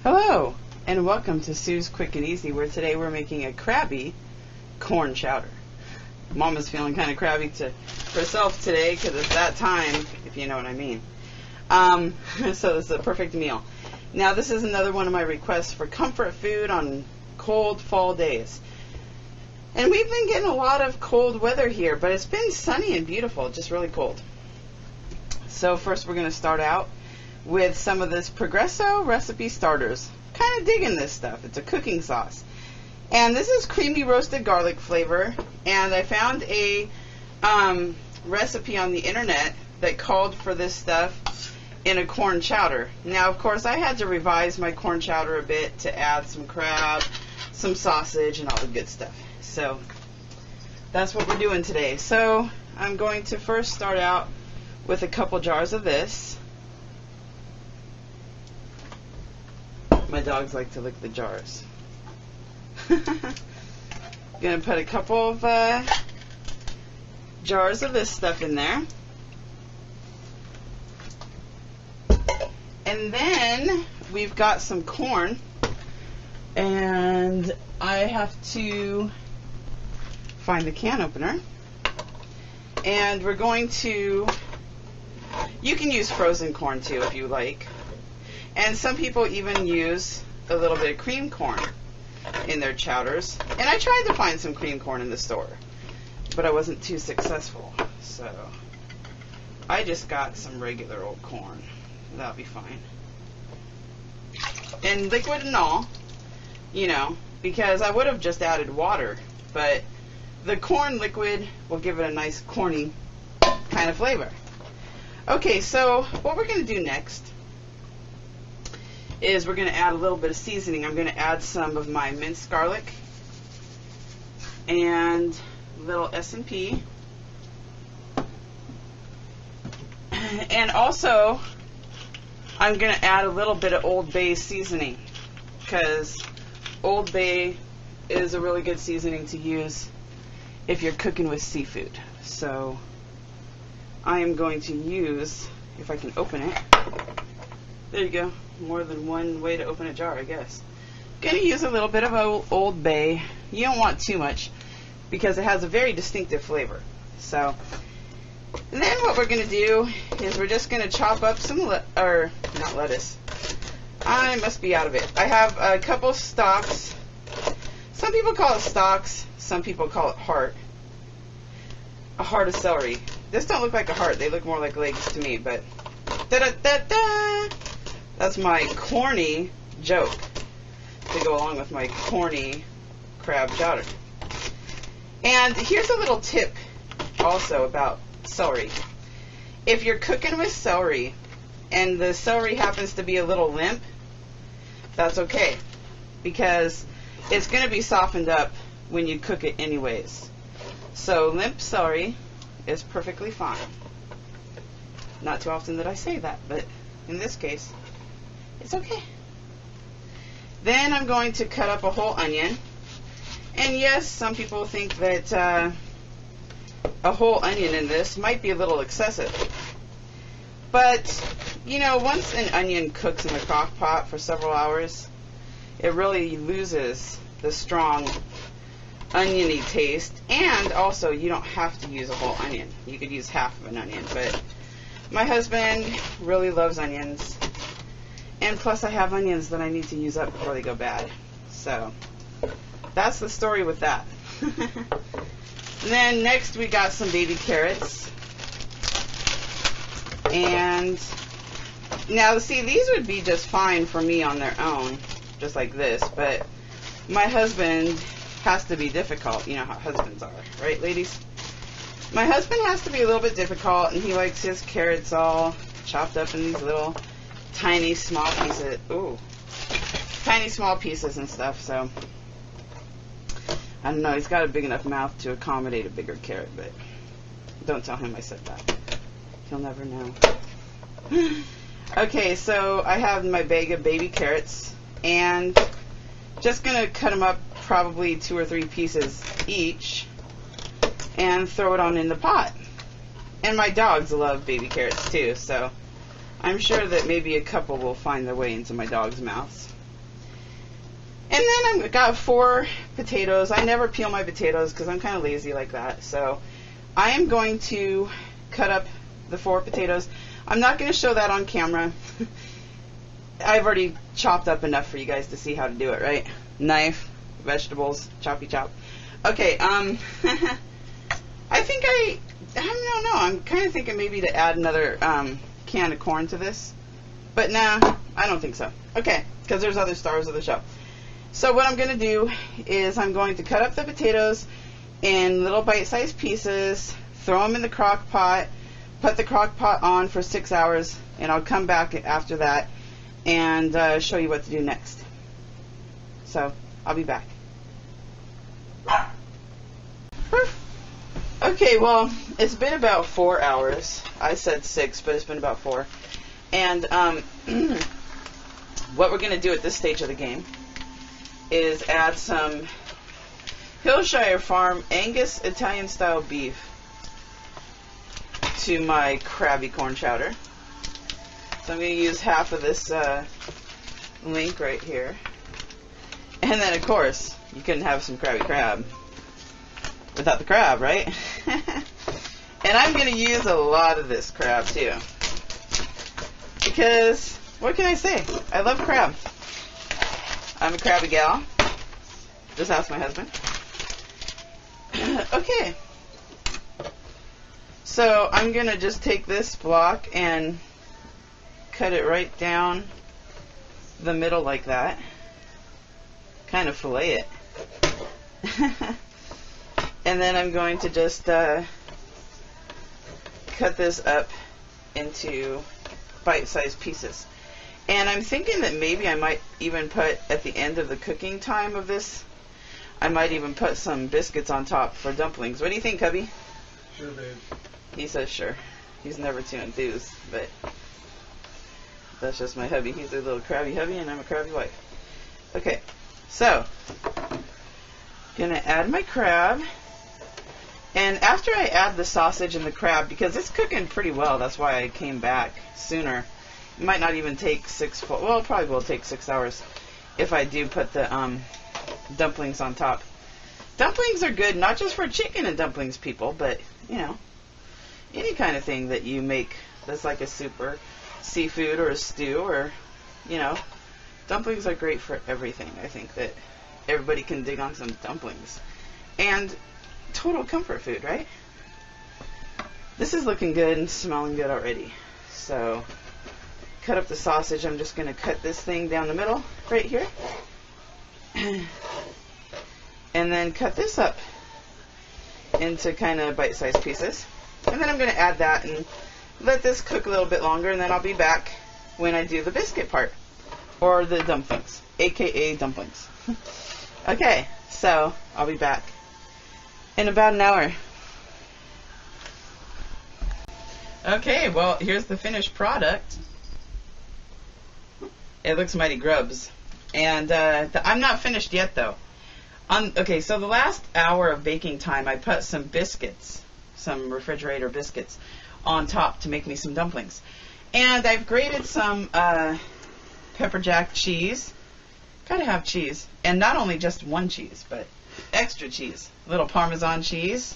Hello, and welcome to Sue's Quick and Easy, where today we're making a crabby corn chowder. Mama's feeling kind of crabby herself today because it's that time, if you know what I mean. So this is a perfect meal. Now this is another one of my requests for comfort food on cold fall days. And we've been getting a lot of cold weather here, but it's been sunny and beautiful, just really cold. So first we're going to start out with some of this Progresso recipe starters. Kind of digging this stuff. It's a cooking sauce. And this is creamy roasted garlic flavor. And I found a recipe on the internet that called for this stuff in a corn chowder. Now, of course, I had to revise my corn chowder a bit to add some crab, some sausage, and all the good stuff. So that's what we're doing today. So I'm going to first start out with a couple jars of this. My dogs like to lick the jars. Gonna put a couple of jars of this stuff in there. And then we've got some corn. And I have to find the can opener. And we're going to, you can use frozen corn too if you like. And some people even use a little bit of cream corn in their chowders. And I tried to find some cream corn in the store, but I wasn't too successful. So I just got some regular old corn. That'll be fine. And liquid and all, you know, because I would have just added water, but the corn liquid will give it a nice corny kind of flavor. Okay, so what we're going to do next is we're going to add a little bit of seasoning. I'm going to add some of my minced garlic and a little S&P. And also, I'm going to add a little bit of Old Bay seasoning because Old Bay is a really good seasoning to use if you're cooking with seafood. So I am going to use, if I can open it, there you go. More than one way to open a jar, I guess. Gonna use a little bit of Old Bay. You don't want too much because it has a very distinctive flavor. So, and then what we're gonna do is we're just gonna chop up some, not lettuce. I must be out of it. I have a couple stalks. Some people call it stalks. Some people call it heart. A heart of celery. This don't look like a heart. They look more like legs to me, but da-da-da-da! That's my corny joke to go along with my corny crab chowder. And here's a little tip also about celery. If you're cooking with celery and the celery happens to be a little limp, that's okay because it's going to be softened up when you cook it anyways. So limp celery is perfectly fine. Not too often that I say that, but in this case, it's okay. Then I'm going to cut up a whole onion. And yes, some people think that a whole onion in this might be a little excessive. But, you know, once an onion cooks in the crock pot for several hours, it really loses the strong oniony taste. And also, you don't have to use a whole onion. You could use half of an onion. But my husband really loves onions. And plus I have onions that I need to use up before they go bad. So that's the story with that. And then next we got some baby carrots. And now see, these would be just fine for me on their own, just like this. But my husband has to be difficult. You know how husbands are, right, ladies? My husband has to be a little bit difficult, and he likes his carrots all chopped up in these little tiny small pieces. Ooh, tiny small pieces and stuff. So I don't know. He's got a big enough mouth to accommodate a bigger carrot, but don't tell him I said that. He'll never know. Okay, so I have my bag of baby carrots, and just gonna cut them up probably 2 or 3 pieces each, and throw it on in the pot. And my dogs love baby carrots too, so I'm sure that maybe a couple will find their way into my dog's mouths. And then I've got 4 potatoes. I never peel my potatoes because I'm kind of lazy like that. So I am going to cut up the 4 potatoes. I'm not going to show that on camera. I've already chopped up enough for you guys to see how to do it, right? Knife, vegetables, choppy chop. Okay, I think I don't know. I'm kind of thinking maybe to add another can of corn to this. But nah, I don't think so. Okay, because there's other stars of the show. So what I'm going to do is I'm going to cut up the potatoes in little bite-sized pieces, throw them in the crock pot, put the crock pot on for 6 hours, and I'll come back after that and show you what to do next. So I'll be back. Okay, well, it's been about 4 hours. I said 6, but it's been about 4. And what we're going to do at this stage of the game is add some Hillshire Farm Angus Italian style beef to my crabby corn chowder. So I'm going to use half of this link right here. And then of course you couldn't have some crabby crab without the crab, right? And I'm going to use a lot of this crab too, because what can I say? I love crab. I'm a crabby gal. Just ask my husband. Okay. So I'm going to just take this block and cut it right down the middle like that. Kind of fillet it. And then I'm going to just cut this up into bite-sized pieces. And I'm thinking that maybe I might even put, at the end of the cooking time of this, I might even put some biscuits on top for dumplings. What do you think, Cubby? Sure, babe. He says sure. He's never too enthused, but that's just my hubby. He's a little crabby hubby, and I'm a crabby wife. Okay, so gonna add my crab. And after I add the sausage and the crab, because it's cooking pretty well, that's why I came back sooner. It might not even take 6 full, well, it probably will take 6 hours if I do put the dumplings on top. Dumplings are good, not just for chicken and dumplings, people, but, you know, any kind of thing that you make that's like a soup or seafood or a stew or, you know, dumplings are great for everything. I think that everybody can dig on some dumplings. And total comfort food, right? This is looking good and smelling good already. So cut up the sausage. I'm just going to cut this thing down the middle right here. And then cut this up into kind of bite-sized pieces. And then I'm going to add that and let this cook a little bit longer, and then I'll be back when I do the biscuit part, or the dumplings, aka dumplings. Okay, so I'll be back in about an hour. Okay, well, here's the finished product. It looks mighty grubs. And I'm not finished yet, though. Okay, so the last hour of baking time, I put some biscuits, some refrigerator biscuits, on top to make me some dumplings. And I've grated some pepper jack cheese. Gotta have cheese. And not only just one cheese, but extra cheese. A little Parmesan cheese.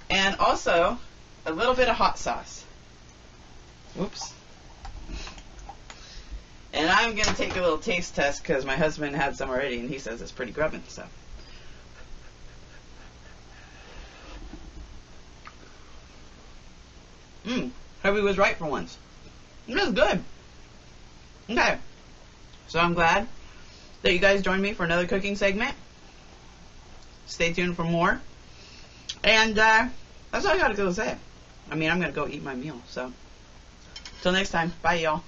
And also a little bit of hot sauce. Whoops. And I'm going to take a little taste test because my husband had some already and he says it's pretty grubbin'. So. Hubby was right for once. It was good. Okay. So I'm glad that you guys joined me for another cooking segment. Stay tuned for more. And that's all I got to go say. I mean, I'm going to go eat my meal. So, till next time. Bye, y'all.